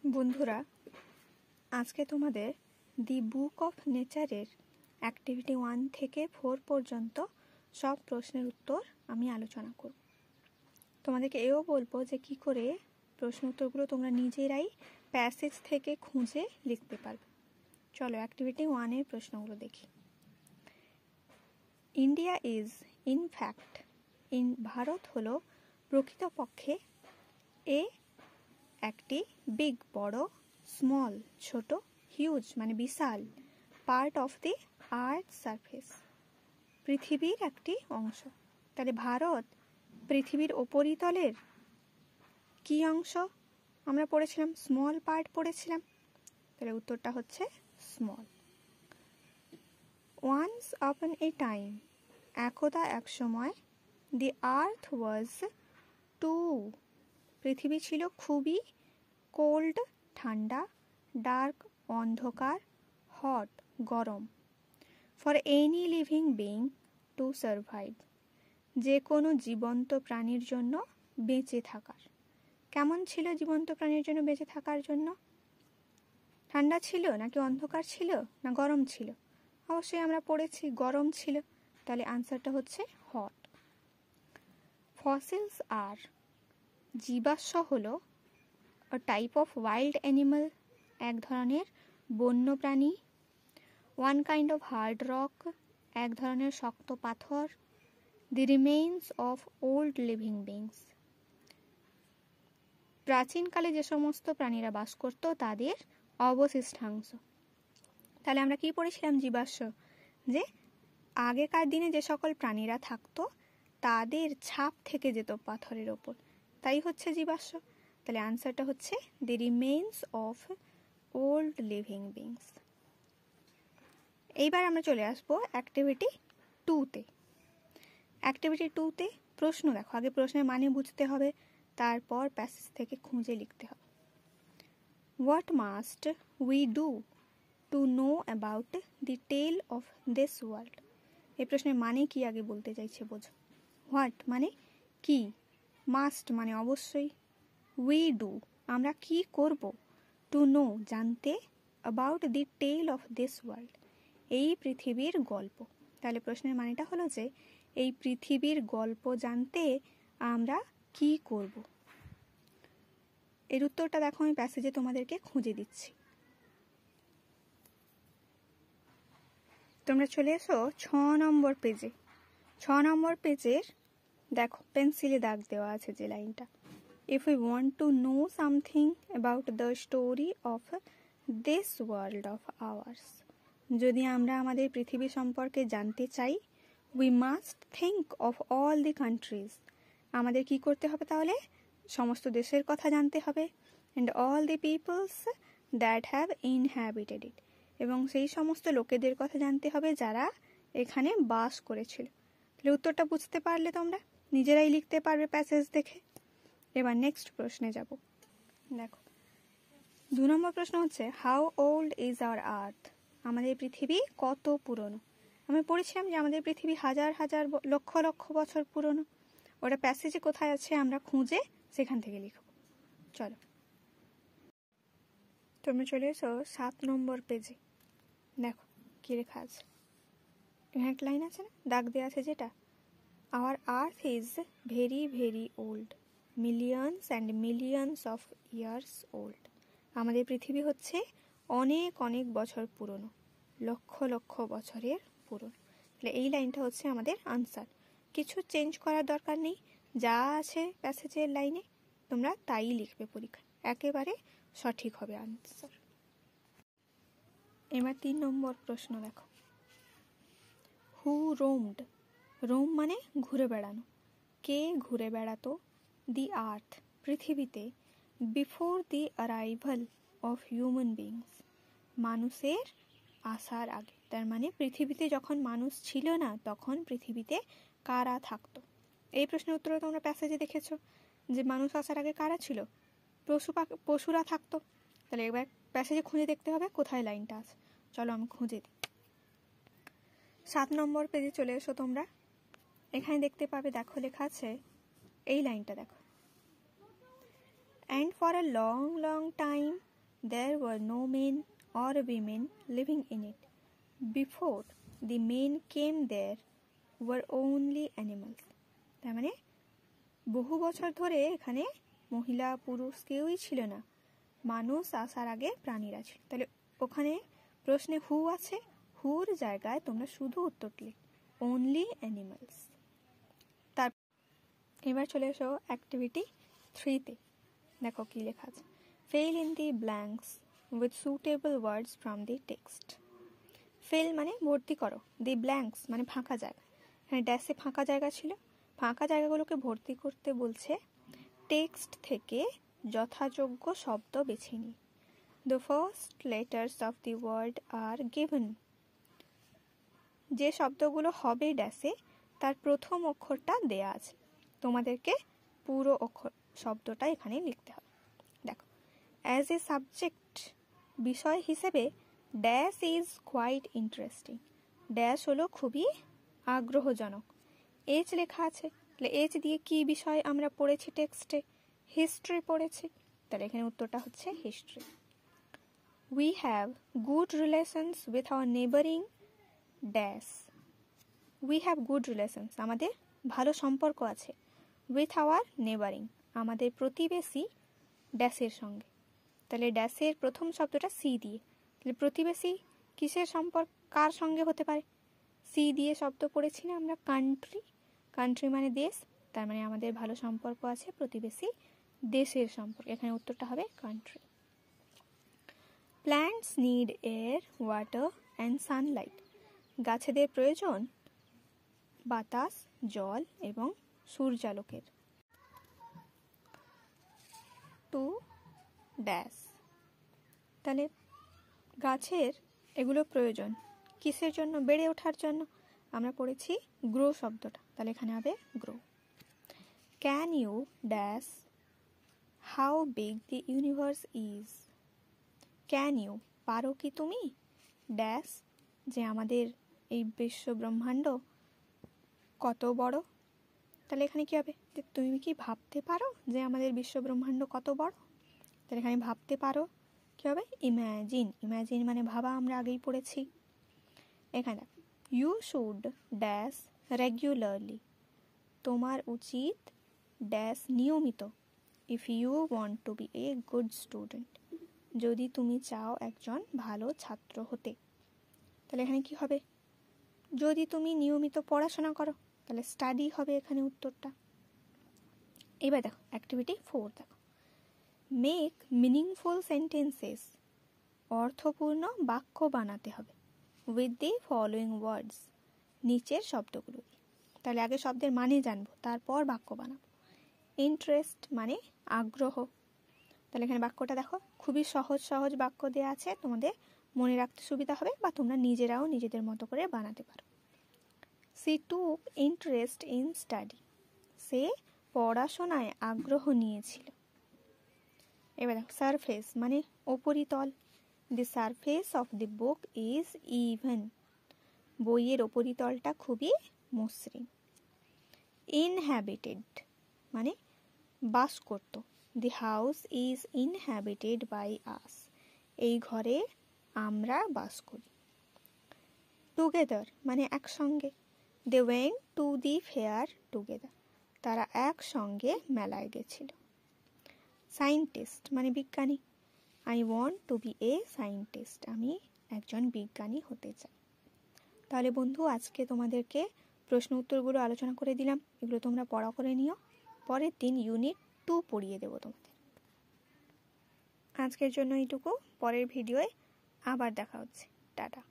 বন্ধুরা, আজকে তোমাদের দি বুক অফ নেচারের অ্যাক্টিভিটি 1 থেকে 4 পর্যন্ত সব প্রশ্নের উত্তর আমি আলোচনা করব। তোমাদেরকে এও বলবো যে কি করে প্রশ্ন উত্তরগুলো তোমরা নিজেরাই প্যাসেজ থেকে খুঁজে লিখতে পারবে। চলো অ্যাক্টিভিটি 1 এর প্রশ্নগুলো দেখি। India is in fact, Bharat হলো প্রকৃতপক্ষে একটি বিগ বড়, স্মল ছোট, হিউজ মানে বিশাল, part of the earth surface পৃথিবীর একটি অংশ। তাহলে ভারত পৃথিবীর উপরিতলের কি অংশ আমরা পড়েছিলাম? স্মল পার্ট পড়েছিলাম। তাহলে উত্তরটা হচ্ছে স্মল। ওয়ান্স আপন এ টাইম, একদা এক সময়, দি আর্থ ওয়াজ টু, পৃথিবী ছিল খুবই, কোল্ড ঠান্ডা, ডার্ক অন্ধকার, হট গরম, for any living being to survive, যে কোনো জীবন্ত প্রাণীর জন্য বেঁচে থাকার। কেমন ছিল জীবন্ত প্রাণীর জন্য বেঁচে থাকার জন্য? ঠান্ডা ছিল নাকি অন্ধকার ছিল না গরম ছিল? অবশ্যই আমরা পড়েছি গরম ছিল। তাহলে আনসারটা হচ্ছে হট। ফসিলস আর, জীবাশ্ম হলো a type of wild animal, এক ধরনের বন্য প্রাণী। one kind of hard rock, এক ধরনের শক্ত পাথর। the remains of old living beings, প্রাচীনকালে যে সমস্ত প্রাণীরা বাস করত তাদের অবশিষ্টাংশ। তাহলে আমরা কি পড়েছিলাম? জীবাশ্ম, যে আগেকার দিনে যে সকল প্রাণীরা থাকতো তাদের ছাপ থেকে যেত পাথরের ওপর, তাই হচ্ছে জীবাশ্ম। তাহলে আনসারটা হচ্ছে the remains of old living beings. এইবার আমরা চলে আসবো অ্যাক্টিভিটি 2-তে। অ্যাক্টিভিটি 2-তে প্রশ্ন দেখো, আগে প্রশ্নের মানে বুঝতে হবে, তারপর প্যাসেজ থেকে খুঁজে লিখতে হবে। What must we do to know about the tale of this world? এই প্রশ্নের মানে কি আগে বলতে চাইছে বোঝো। হোয়াট মানে কি, মাস্ট মানে অবশ্যই, উই ডু আমরা কি করব, টু নো জানতে, about the tale of this world এই পৃথিবীর গল্প। তাহলে প্রশ্নের মানেটা হলো যে এই পৃথিবীর গল্প জানতে আমরা কি করব। এর উত্তরটা দেখো আমি প্যাসেজে তোমাদেরকে খুঁজে দিচ্ছি। তোমরা চলে এসো 6 নম্বর পেজে। 6 নম্বর পেজের দেখো পেন্সিলে দাগ দেওয়া আছে যে লাইনটা, if we want to know something about the story of this world of ours, যদি আমরা আমাদের পৃথিবী সম্পর্কে জানতে চাই, we must think of all the countries, আমাদের কি করতে হবে তাহলে? সমস্ত দেশের কথা জানতে হবে, and all the peoples that have inhabited it, এবং সেই সমস্ত লোকেদের কথা জানতে হবে যারা এখানে বাস করেছিল। তাহলে উত্তরটা বুঝতে পারলে তোমরা নিজেরাই লিখতে পারবে প্যাসেজ দেখে। এবার নেক্সট প্রশ্নে যাব। দেখো 2 নম্বর প্রশ্ন হচ্ছে হাউ ওল্ড ইজ আওয়ার আর্থ, আমাদের পৃথিবী কত পুরনো? আমি পড়েছিলাম যে আমাদের পৃথিবী হাজার হাজার লক্ষ লক্ষ বছর পুরনো। ওটা প্যাসেজে কোথায় আছে আমরা খুঁজে সেখান থেকে লিখব। চলো তোমরা চলে এসো 7 নম্বর পেজে। দেখো কি লেখা আছে, এখানে একটা লাইন আছে না, দাগ দেওয়া আছে যেটা, our earth is very very old, millions and millions of years old, আমাদের পৃথিবী হচ্ছে অনেক অনেক বছর পুরনো, লক্ষ লক্ষ বছরের পুরনো। তাহলে এই লাইনটা হচ্ছে আমাদের আনসার। কিছু চেঞ্জ করার দরকার নেই, যা আছে প্যাসেজের লাইনে তোমরা তাই লিখবে পরীক্ষায়, একেবারে সঠিক হবে আনসার। এবার 3 নম্বর প্রশ্ন দেখো, হু রোমড, রোম মানে ঘুরে বেড়ানো, কে ঘুরে বেড়াতো, দি আর্থ পৃথিবীতে, before the arrival of human beings মানুষের আসার আগে। তার মানে পৃথিবীতে যখন মানুষ ছিল না তখন পৃথিবীতে কারা থাকতো? এই প্রশ্নের উত্তরে তোমরা প্যাসেজে দেখেছো যে মানুষ আসার আগে কারা ছিল? পশুরা থাকতো। তাহলে এবার প্যাসেজে খুঁজে দেখতে হবে কোথায় লাইনটা আছে। চলো আমি খুঁজে দিই। 7 নম্বর পেজে চলে এসো তোমরা, এখানে দেখতে পাবে দেখো লেখা আছে এই লাইনটা দেখো, and for a long long time there were no men or women living in it. Before the men came there were only animals. তার মানে বহু বছর ধরে এখানে মহিলা পুরুষ কেউই ছিল না, মানুষ আসার আগে প্রাণীরা ছিল। তাহলে ওখানে প্রশ্নে হু আছে, হুর জায়গায় তোমরা শুধু উত্তর লিখ অনলি অ্যানিমালস। তার এবার চলে এসো অ্যাক্টিভিটি 3-তে। দেখো কি লেখা আছে, fill in the blanks with suitable words from the text. fill মানে ভর্তি করো, the blanks মানে ফাঁকা জায়গা। এখানে ড্যাশে ফাঁকা জায়গা ছিল, ফাঁকা জায়গাগুলোকে ভর্তি করতে বলছে টেক্সট থেকে যথাযোগ্য শব্দ বেছে নিই। The first letters of the word are given. যে শব্দগুলো হবে ড্যাশে তার প্রথম অক্ষরটা দেয়া আছে, তোমাদেরকে পুরো অক্ষর শব্দটা এখানে লিখতে হবে। দেখো, অ্যাজ এ সাবজেক্ট বিষয় হিসেবে dash is quite interesting. Dash হলো খুবই আগ্রহজনক। এজ লেখা আছে, তাহলে এজ দিয়ে কি বিষয় আমরা পড়েছি টেক্সটে? হিস্ট্রি পড়েছি, তাহলে এখানে উত্তরটা হচ্ছে history. We have good relations with our neighbouring dash. We have good relations আমাদের ভালো সম্পর্ক আছে, উইথ আওয়ার নেবারিং আমাদের প্রতিবেশী ড্যাশের সঙ্গে। তাহলে ড্যাশের প্রথম শব্দটা সি দিয়ে, তাহলে প্রতিবেশী কিসের সম্পর্ক, কার সঙ্গে হতে পারে? সি দিয়ে শব্দ পড়েছি না আমরা, কান্ট্রি। কান্ট্রি মানে দেশ, তার মানে আমাদের ভালো সম্পর্ক আছে প্রতিবেশী দেশের সম্পর্ক, এখানে উত্তরটা হবে country. Plants need air, water and Sunlight. গাছেদের প্রয়োজন বাতাস, জল এবং সূর্যালোকের। টু ড্যাশ, তাহলে গাছের এগুলো প্রয়োজন কিসের জন্য? বেড়ে ওঠার জন্য। আমরা পড়েছি গ্রো শব্দটা, তাহলে এখানে হবে grow. Can you dash how big the universe is. Can you পারো কি তুমি, ড্যাশ যে আমাদের এই বিশ্ব ব্রহ্মাণ্ড কত বড়। তাহলে এখানে কি হবে, যে তুমি কি ভাবতে পারো যে আমাদের বিশ্ব ব্রহ্মাণ্ড কত বড়। তাহলে এখানে ভাবতে পারো কি হবে, ইম্যাজিন। ইম্যাজিন মানে ভাবা, আমরা আগেই পড়েছি। এখানে ইউ শুড ড্যাশ রেগুলারলি। তোমার উচিত ড্যাশ নিয়মিত। If you want to be a good student, যদি তুমি চাও একজন ভালো ছাত্র হতে। তাহলে এখানে কি হবে, যদি তুমি নিয়মিত পড়াশোনা করো, তাহলে স্টাডি হবে এখানে উত্তরটা। এবার দেখো অ্যাক্টিভিটি 4 দেখো, মেক মিনিংফুল সেন্টেন্সেস। অর্থপূর্ণ বাক্য বানাতে হবে উইথ দি ফলোয়িং ওয়ার্ডস, নিচের শব্দগুলো। তাহলে আগে শব্দের মানে জানবো, তারপর বাক্য বানাবো। ইন্টারেস্ট মানে আগ্রহ। তাহলে এখানে বাক্যটা দেখো, খুবই সহজ সহজ বাক্য দেওয়া আছে, তোমাদের মনে রাখতে সুবিধা হবে বা তোমরা নিজেরাও নিজেদের মতো করে বানাতে পারো। She took interest in study. সে পড়াশোনায় আগ্রহ নিয়েছিল। এবার দেখো সারফেস মানে উপরিতল। The surface of the book is even. বইয়ের উপরিতলটা খুবই মসৃণ। ইনহ্যাবিটেড মানে বাস করত। The house is inhabited by us. এই ঘরে আমরা বাস করি। টুগেদার মানে একসঙ্গে। They went to the fair together. তারা একসঙ্গে মেলায় গেছিল। সায়েন্টিস্ট মানে বিজ্ঞানী। I want to be a scientist. আমি একজন বিজ্ঞানী হতে চাই। তাহলে বন্ধু, আজকে তোমাদেরকে প্রশ্ন উত্তরগুলো আলোচনা করে দিলাম, এগুলো তোমরা পড়া করে নিও। পরের দিন ইউনিট 2 পড়িয়ে দেবো তোমাদের। আজকের জন্য এইটুকু, পরের ভিডিওয়ে আবার দেখা হচ্ছে। টাটা।